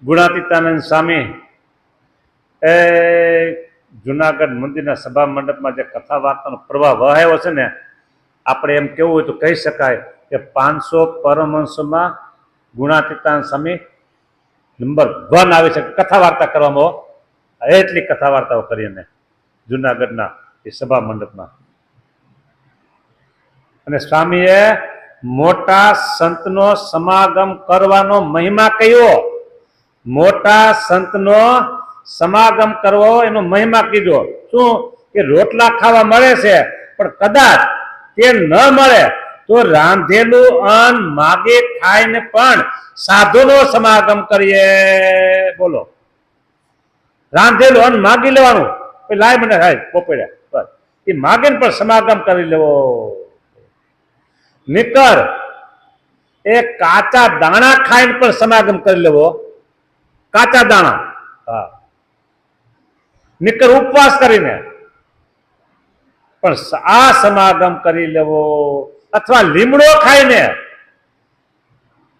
ગુણાતીતાનંદ સ્વામી એ જુનાગઢ મંદિરના સભા મંડપમાં જે કથા વાર્તાનો પ્રવાહ વહાયો છે ને, આપણે એમ કેવું હોય તો કહી શકાય કે 500 પરમહંસોમાં ગુણાતીતાનંદ સ્વામી નંબર 1 આવે છે કથા વાર્તા કરવામાં. એટલી કથા વાર્તાઓ કરીને જુનાગઢના એ સભા મંડપમાં. અને સ્વામીએ મોટા સંતનો સમાગમ કરવાનો મહિમા કયો, મોટા સંતનો સમાગમ કરવો એનો મહિમા કીધો. શું કે રોટલા ખાવા મળે છે, પણ કદાચ તે ન મળે તો રાંધેલું અન્ન માગે ખાઈને પણ સાધુનો સમાગમ કરીએ. બોલો, રાંધેલું અન્ન માગી લેવાનું, લાય મને ખાય પોપડ્યા, બસ એ માગે ને પણ સમાગમ કરી લેવો. નિકર એ કાચા દાણા ખાઈને પણ સમાગમ કરી લેવો. કાચા દાણા, હા, નિકર ઉપવાસ કરીને પણ આ સમાગમ કરી લેવો. અથવા લીમડો ખાઈને,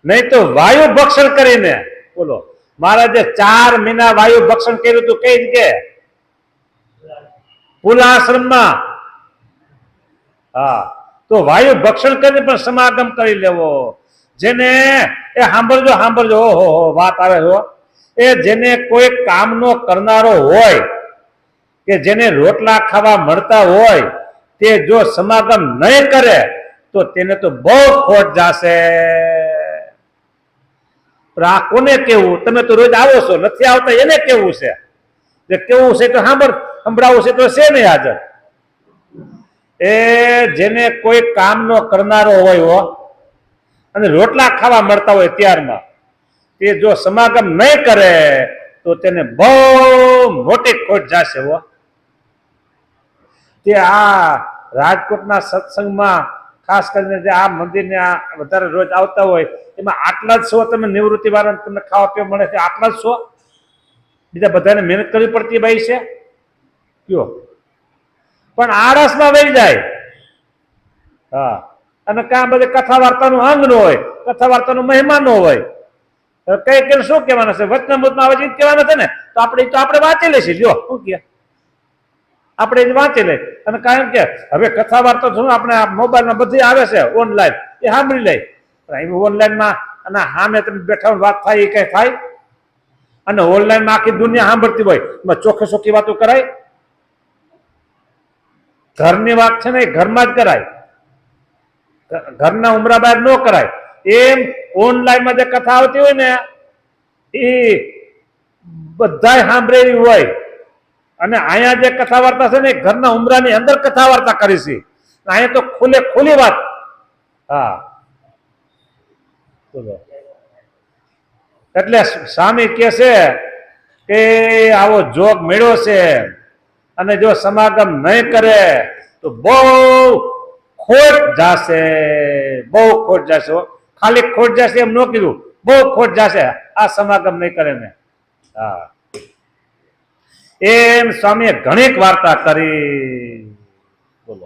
નહીં તો વાયુ ભક્ષણ કરીને. બોલો, મહારાજે 4 મહિના વાયુ ભક્ષણ કર્યું હતું. કઈ જગ્યાએ? પુલાશ્રમમાં. હા, તો વાયુ ભક્ષણ કરીને પણ સમાગમ કરી લેવો. જેને એ સાંભળજો, ઓહો વાત આવે છે. એ જેને કોઈ કામનો કરનારો હોય કે જેને રોટલા ખાવા મળતા હોય, તે જો સમાગમ નહીં કરે તો તેને તો બહુ ખોટ જશે. આ કોને કેવું? તમે તો રોજ આવો છો, નથી આવતા એને કેવું છે. જે કેવું છે તો સંભળાવું છે તો છે નહીં હાજર. એ જેને કોઈ કામનો કરનારો હોય અને રોટલા ખાવા મળતા હોય ત્યારમાં, તે જો સમાગમ નહીં કરે તો તેને બહુ મોટી ખોટ જશે. તે આ રાજકોટના સત્સંગમાં ખાસ કરીને જે આ મંદિરને આ વધારે રોજ આવતા હોય, એમાં આટલા જ છો તમે નિવૃત્તિ વાળા, તમને ખાવા પીવા મળે છે, આટલા જ છો. બીજા બધાને મહેનત કરવી પડતી ભાઈ છે કયો, પણ આળસમાં વહી જાય. હા, અને કાં બધે કથા વાર્તાનું અંગ ન હોય, કથા વાર્તાનો મહેમાન ન હોય. કઈ કઈ શું કહેવાના છે? વચનામૃતમાં આવે છે કહેવાના છે ને, તો આપણે વાંચી લઈશું. જો શું કહે, આપણે જ વાંચી લઈ. અને કારણ કે હવે કથા વાર્તા શું આપણે મોબાઈલમાં બધી આવે છે ઓનલાઈન, એ સાંભળી લઈ. ઓનલાઈનમાં અને સામે તમે બેઠા વાત થાય એ કઈ થાય? અને ઓનલાઈનમાં આખી દુનિયા સાંભળતી હોય, એમાં ચોખ્ખી વાતો કરાય? ઘરની વાત છે ને એ ઘરમાં જ કરાય, ઘરના ઉમરા બહાર ન કરાય. એમ ઓનલાઈનમાં જે કથા આવતી હોય ને, એ બધા સાંભળેલી હોય. અને અહીંયા જે કથા વાર્તા છે ને, ઘરના ઉમરાની અંદર કથા વાર્તા કરી છે. અહીંયા તો ખુલ્લી વાત. હા, એટલે સ્વામી કે છે કે આવો જોગ મેળ્યો છે, અને જો સમાગમ નહીં કરે તો બહુ ખોટ જશે, બહુ ખોટ જશે. ખાલી ખોટ જશે એમ ન કીધું, બહુ ખોટ જશે આ સમાગમ નહીં કરે ને. હા, એમ સ્વામીએ ઘણી વાર્તા કરી. બોલો,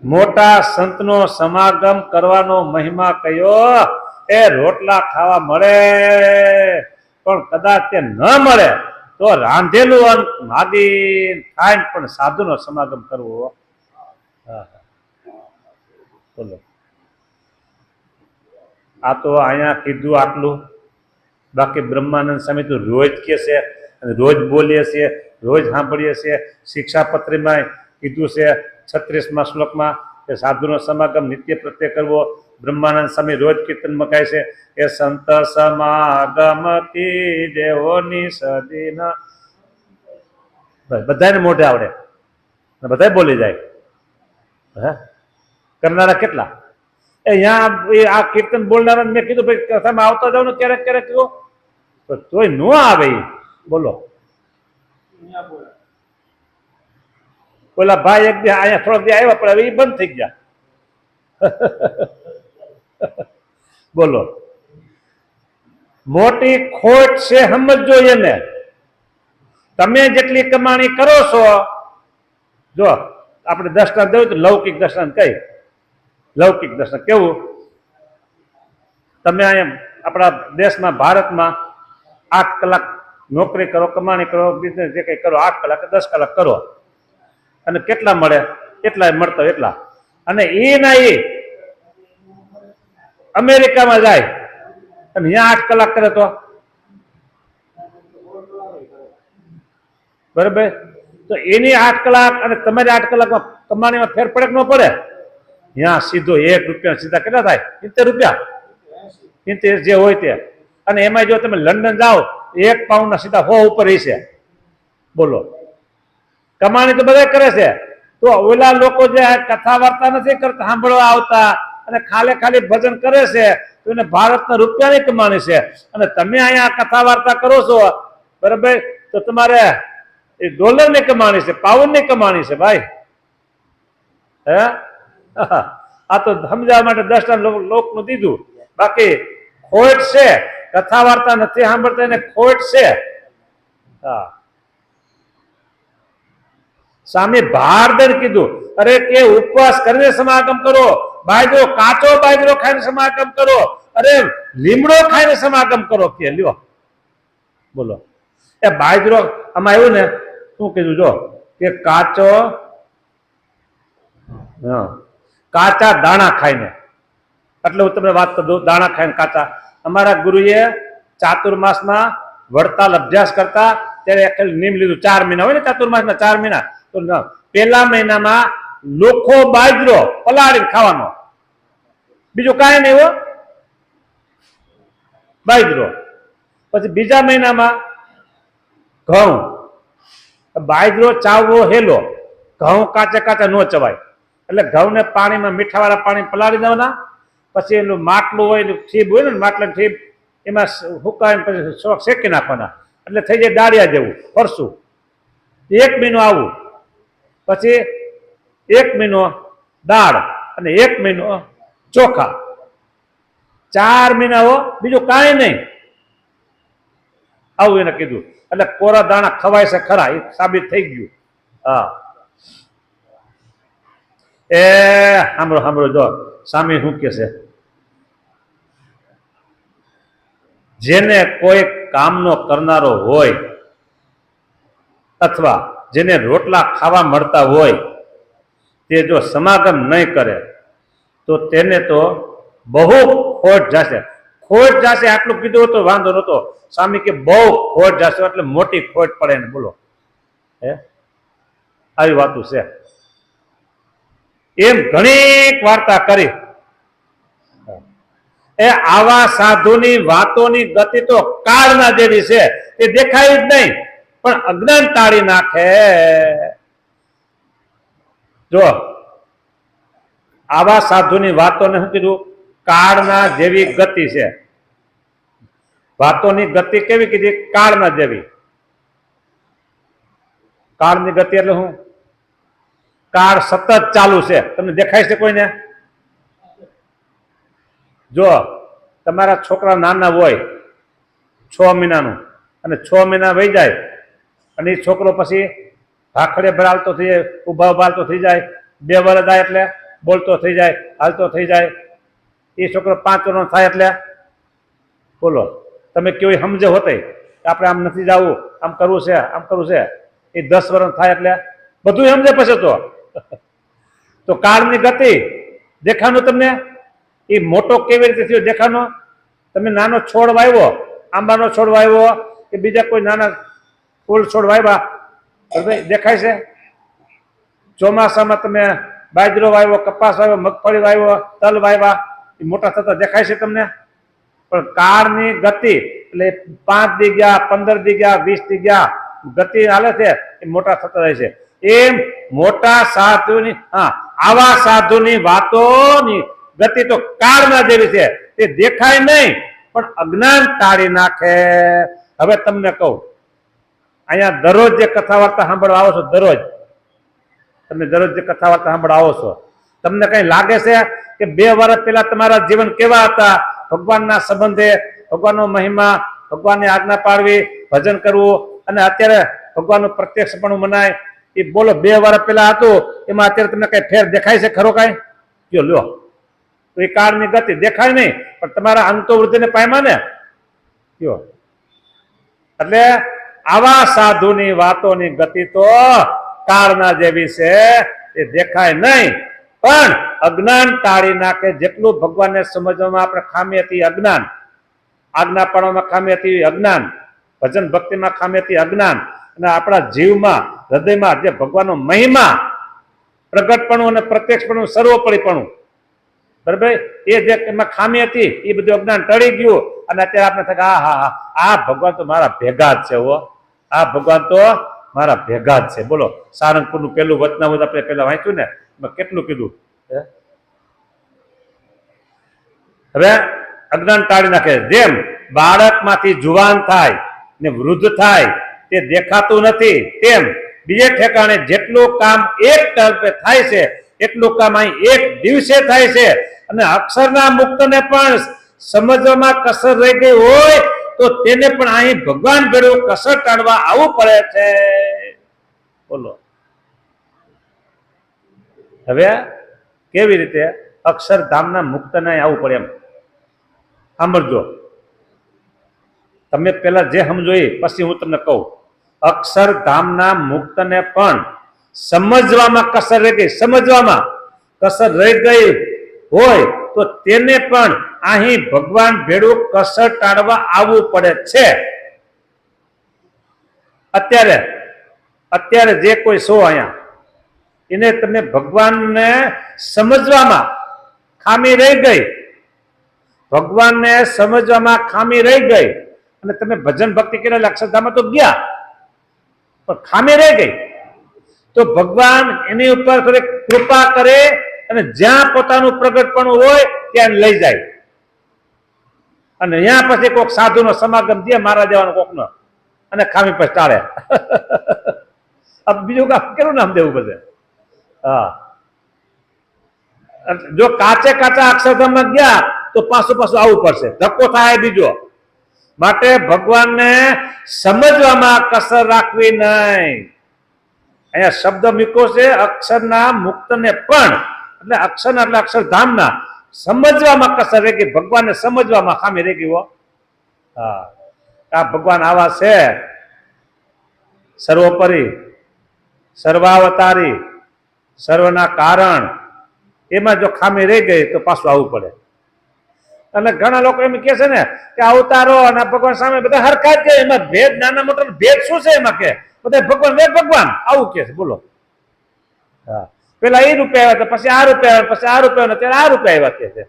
મોટા સંતનો સમાગમ કરવાનો મહિમા કયો? એ રોટલા ખાવા મળે, પણ કદાચ તે ન મળે તો રાંધેલું અન્ન માગી ખાઈને પણ સાધુનો સમાગમ કરવો. બોલો, આ તો અહીંયા કીધું આટલું. બાકી બ્રહ્માનંદ સ્વામી તો રોજ કે છે, રોજ બોલીએ છીએ, રોજ સાંભળીએ છીએ. શિક્ષાપત્રીમાં કીધું છે 36મા શ્લોકમાં કે સાધુનો સમાગમ નિત્ય પ્રત્યે કરવો. બ્રહ્માનંદ સ્વામી રોજ કીર્તનમાં કહે છે કે સંત સમાગમ કી દેવોની સદીના. બધાને મોઢે આવડે, બધા બોલી જાય. હે, કરનારા કેટલા? અહીંયા આ કીર્તન બોલનારા મેં કીધું ભાઈ કથામાં આવતા જાવ ને ક્યારેક ક્યારેક કહો, તોય ન આવે. બોલો, ઓલા ભાઈ એક દી અહીંયા થોડાક દી આવ્યા, પણ હવે એ બંધ થઈ ગયા. બોલો, મોટી ખોટ છે, સમજો એને. તમે જેટલી કમાણી કરો છો, જો આપણે દર્શન દેવું તો લૌકિક દર્શન કઈ, લૌકિક દર્શન કેવું? તમે અહીંયા આપણા દેશમાં ભારતમાં 8 કલાક નોકરી કરો, કમાણી કરો, બિઝનેસ જે કંઈ કરો, 8 કલાક 10 કલાક કરો અને કેટલા મળે? એટલા મળતો એટલા. અને એ ના એ અમેરિકામાં જાય અને ત્યાં 8 કલાક કરે તો બરાબર. તો એની 8 કલાક અને તમારી 8 કલાકમાં કમાણીમાં ફેર પડે કે ન પડે? ત્યાં સીધો 1 રૂપિયા સીધા કેટલા થાય? 70 રૂપિયા, 70 જે હોય તે. અને એમાં જો તમે લંડન જાઓ 1 પાઉન્ડના સીધા 100 ઉપર હશે. બોલો, કમાણી તો બધા કરે છે. તો ઓલા લોકો જે કથા વાર્તા નથી કરતા, સાંભળવા આવતા અને ખાલી ભજન કરે છે, તો એને ભારતના રૂપિયાની કમાણી છે. અને તમે અહીંયા કથા વાર્તા કરો છો, બરાબર, તો તમારે એ ડોલરની કમાણી છે, પાઉન્ડની કમાણી છે ભાઈ. હે, આ તો સમજાવવા માટે 10 લોકનું દીધું. બાકી ખોટ છે, કથા વાર્તા નથી સાંભળતા એને ખોટ છે. હા, સામે ભાર દઈને કીધું, અરે કે ઉપવાસ કરીને સમાગમ કરો, બાજરો કાચો બાજરો ખાઈને સમાગમ કરો, અરે લીમડો ખાઈને સમાગમ કરો કે લ્યો. બોલો, એ બાજરો આમાં આવ્યું ને શું કીધું જો કે કાચો, કાચા દાણા ખાઈને. એટલે હું તમને વાત કરી દઉં, દાણા ખાઈને કાચા. અમારા ગુરુએ ચાતુર્માસમાં વડતાલ અભ્યાસ કરતા ત્યારે નિયમ લીધું, 4 મહિના હોય ને ચાતુર્માસના 4 મહિના. તો પહેલા મહિનામાં લોખો બાજરો પલાળીને ખાવાનો, બીજું કાંઈ નહીં હો, બાજરો. પછી બીજા મહિનામાં ઘઉં. બાજરો ચાવવો હેલો, ઘઉં કાચા ન ચવાય. એટલે ઘઉંને પાણીમાં મીઠાવાળા પાણી પલાળી દેવાના. પછી એનું માટલું હોય, ઠીબ હોય ને માટલાની ઠીબ, એમાં હુકાઈને પછી શેકી નાખવાના. એટલે થઈ જાય દાળિયા જેવું ફરસું. 1 મહિનો આવું, પછી 1 મહિનો દાળ અને 1 મહિનો ચોખા. 4 મહિના હો, બીજું કાંઈ નહીં. આવું એને કીધું. એટલે કોરા દાણા ખવાય છે ખરા, એ સાબિત થઈ ગયું. હા, એ સાંભળો જો સામે શું કે છે, જેને કોઈ કામનો કરનારો હોય અથવા જેને રોટલા ખાવા મળતા હોય, તે જો સમાગમ નહીં કરે તો તેને તો બહુ ખોટ જશે. ખોટ જશે આટલું કીધું તો વાંધો નહોતો. સ્વામી કે બહુ ખોટ જશે એટલે મોટી ખોટ પડે ને. બોલો, હે, આવી વાતું છે. એમ ઘણી વાર્તા કરી. એ આવા સાધુની વાતોની ગતિ તો કાળના જેવી છે, એ દેખાય જ નહીં, પણ અજ્ઞાન તાળી નાખે. જો આવા સાધુની વાતોને શું કીધું? કાળના જેવી ગતિ છે. વાતોની ગતિ કેવી કીધી? કાળના જેવી. કાળની ગતિ એટલે શું? કાળ સતત ચાલુ છે. તમને દેખાય છે કોઈને? જો તમારા છોકરા નાના હોય 6 મહિનાનું અને 6 મહિના વહી જાય અને એ છોકરો પછી ભાખડે ભરાલતો થઈ જાય, ઉભા હાલતો થઈ જાય, 2 વર્ષ થાય એટલે બોલતો થઈ જાય, હાલતો થઈ જાય. એ છોકરો 5 વર્ષનો થાય એટલે બોલો, તમે કેવું સમજે હોતે આપણે આમ નથી જવું, આમ કરવું છે, આમ કરવું છે. એ 10 વર્ષ થાય એટલે બધું સમજે પછી તો કાળની ગતિ દેખાનું તમને. એ મોટો કેવી રીતે થયો દેખાનો? તમે નાનો છોડ વાવ્યો, આંબાનો છોડ વાવ્યો કે બીજા કોઈ નાના ફૂલ છોડ વાવ્યા, દેખાય છે? ચોમાસામાં તમે બાજરો વાવ્યો, કપાસ વાવ્યો, મગફળી વાવ્યો, તલ વાવ્યા, એ મોટા થતા દેખાય છે તમને? પણ કાળની ગતિ એટલે 5 દી ગયા, 15 દી ગયા, 20 દી ગયા, ગતિ હાલે છે, એ મોટા થતા રહે છે. એમ મોટા સાધુની, આવા સાધુની વાતોની ગતિ તો કાળના જેવી છે, તે દેખાય નહીં પણ અજ્ઞાન તાળી નાખે. હવે તમને કહું, અહીંયા દરરોજ જે કથા વાર્તા સાંભળવા આવો છો, દરરોજ તમે દરરોજ જે કથા વાર્તા સાંભળવા આવો છો, તમને કઈ લાગે છે કે 2 વર્ષ પહેલા તમારા જીવન કેવા હતા? ભગવાનના સંબંધે, ભગવાનનો મહિમા, ભગવાનની આજ્ઞા પાડવી, ભજન કરવું, અને અત્યારે ભગવાનનું પ્રત્યક્ષપણું મનાય, એ બોલો 2 વર્ષ પહેલા હતું, એમાં અત્યારે તમને કઈ ફેર દેખાય છે ખરો? કાંઈ જો લ્યો, તો એ કાળની ગતિ દેખાય નહીં, પણ તમારા અંતોવૃદ્ધિને પામ્યા ને. કયો એટલે આવા સાધુની વાતોની ગતિ તો કાળના જેવી છે, એ દેખાય નહીં. પણ અજ્ઞાન ટાળી નાખે. જેટલું ભગવાનને સમજવામાં આપણે ખામી હતી અજ્ઞાન, આજ્ઞાપણામાં ખામી હતી અજ્ઞાન, ભજન ભક્તિમાં ખામી હતી અજ્ઞાન, અને આપણા જીવમાં હૃદયમાં જે ભગવાનનો મહિમા પ્રગટપણું અને પ્રત્યક્ષપણું સર્વોપરીપણું, બરાબર, એ જે એમાં ખામી હતી એ બધું અજ્ઞાન ટળી ગયું. અને અત્યારે આપણે થાય હા હા હા આ ભગવાન તો મારા ભેગા જ છે. આ ભગવાન તો મારા ભેગા જ છે. બોલો, સારંગપુરનું પેલું વચનામૃત આપણે પેલા વાંચ્યું ને, કેટલું કીધું. હવે અજ્ઞાન ટાળી નાખે. જેમ બાળકમાંથી જુવાન થાય ને વૃદ્ધ થાય તે દેખાતું નથી, તેમ બીજે ઠેકાણે જેટલું કામ એક કલ્પે થાય છે એટલું કામ અહીં એક દિવસે થાય છે. અને અક્ષરના મુક્તને પણ સમજવામાં કસર રહી ગઈ હોય તો તેને પણ અહીં ભગવાન ભેળું કસર ટાળવા આવવું પડે છે. બોલો, હવે કેવી રીતે અક્ષરધામના મુક્તને આવવું પડે એમ સાંભળજો. તમે પેલા જે સમજો એ પછી હું તમને કહું. અક્ષરધામના મુક્તને પણ સમજવામાં કસર રહી ગઈ, સમજવામાં કસર રહી ગઈ હોય તો તેને પણ અહીં ભગવાન ભેળું કસર ટાળવા આવવું પડે છે. અત્યારે જે કોઈ છો અહીંયા, એને તમે ભગવાનને સમજવામાં ખામી રહી ગઈ, ભગવાનને સમજવામાં ખામી રહી ગઈ, અને તમે ભજન ભક્તિ કરેલા અક્ષરધામમાં તો ગયા પણ ખામી રહી ગઈ, તો ભગવાન એની ઉપર થોડી કૃપા કરે અને જ્યાં પોતાનું પ્રગટપણું હોય ત્યાં લઈ જાય. અને ત્યાં પછી કોઈક સાધુનો સમાગમ દે મારા દેવાનો કોકનો, અને ખામી પછી ટાળે. બીજું કામ કેવું નામ દેવું બધે. હા, જો કાચા અક્ષરધામમાં ગયા તો પાછું આવવું પડશે, ધક્કો થાય બીજો. માટે ભગવાનને સમજવામાં કસર રાખવી નહીં. અહીંયા શબ્દ મૂક્યો છે અક્ષરના મુક્તને પણ, એટલે અક્ષરના એટલે અક્ષરધામના સમજવામાં કસર રહી ગઈ, ભગવાનને સમજવામાં ખામી રહી ગઈ. હા, આ ભગવાન આવા છે, સર્વોપરી, સર્વાવતારી, સર્વના કારણ. એમાં જો ખામી રહી ગઈ તો પાછું આવવું પડે. અને ઘણા લોકો એમ કે છે ને કે અવતારો અને ભગવાન સામે બધા હરખા જ છે, એમાં ભેદ નાના મોટા ભેદ શું છે એમાં? કે બધા ભગવાન ભગવાન આવું કે છે. બોલો, હા, પેલા એ રૂપે આવ્યા હતા, પછી આ રૂપે આવ્યા, પછી આ રૂપે આવ્યા, ત્યારે આ રૂપે આવ્યા કે છે.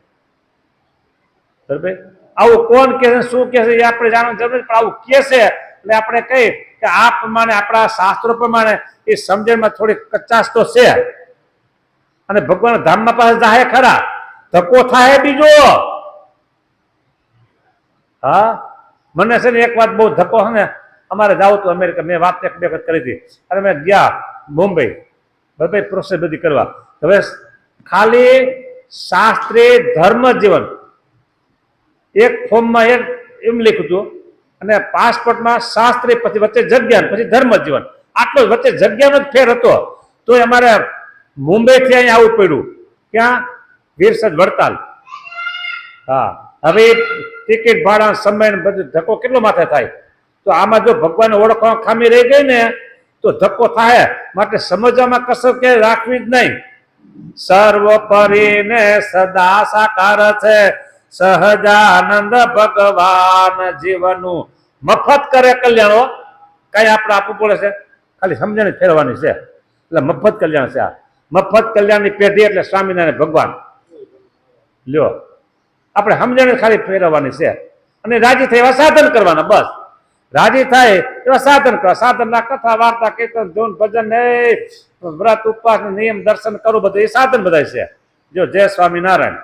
બરાબર, આવું કોણ કે છે, શું કે છે એ આપણે જાણવાની જરૂર નથી, પણ આવું કે છે એટલે આપણે કહીએ કે આ પ્રમાણે આપણા શાસ્ત્રો પ્રમાણે એ સમજણમાં થોડી કચાશ તો છે. અને ભગવાન ધામમાં પાસે જાહે ખરા, ધક્કો થાય બીજો. હા, મને છે ને એક વાત બહુ ધક્કો છે ને, અમારે જવું હતું અમેરિકા, મેં વાત એક બે વખત કરી હતી, અને મેં ગયા મુંબઈ, બરાબર, પ્રોસેસ બધી કરવા. હવે ખાલી શાસ્ત્રીય ધર્મ જીવન એક ફોર્મમાં એક એમ લખ્યું હતું, અને પાસપોર્ટમાં શાસ્ત્રીય, પછી વચ્ચે જગ્યા, પછી ધર્મ જીવન, આટલો વચ્ચે જગ્યાનો જ ફેર હતો. તો અમારે મુંબઈથી અહીંયા આવવું પડ્યું. ક્યાં? વીરસદ વડતાલ. હા, હવે ટિકિટ ભાડા સમય બધું ધક્કો કેટલો માથે થાય. તો આમાં જો ભગવાનને ઓળખવામાં ખામી રહી ગઈ ને તો ધક્કો થાય. માટે સમજવામાં કસર કે રાખવી જ નહીં. સર્વોપરી ને સદા સાકાર છે, સહજાનંદ ભગવાન જીવનું મફત કરે કલ્યાણો. કઈ આપણે આપવું પડે છે? ખાલી સમજણ ફેરવાની છે, એટલે મફત કલ્યાણ છે. આ મફત કલ્યાણની પેઢી એટલે સ્વામિનારાયણ ભગવાન. લ્યો, આપણે સમજણ ખાલી ફેરવવાની છે, અને રાજી થાય એવા સાધન કરવાના. બસ રાજી થાય એવા સાધન કરવા. સાધનના કથા વાર્તા કીર્તન ધૂન ભજન વ્રત ઉપવાસ નિયમ દર્શન કરવું, બધું એ સાધન બધા છે. જો જય સ્વામિનારાયણ.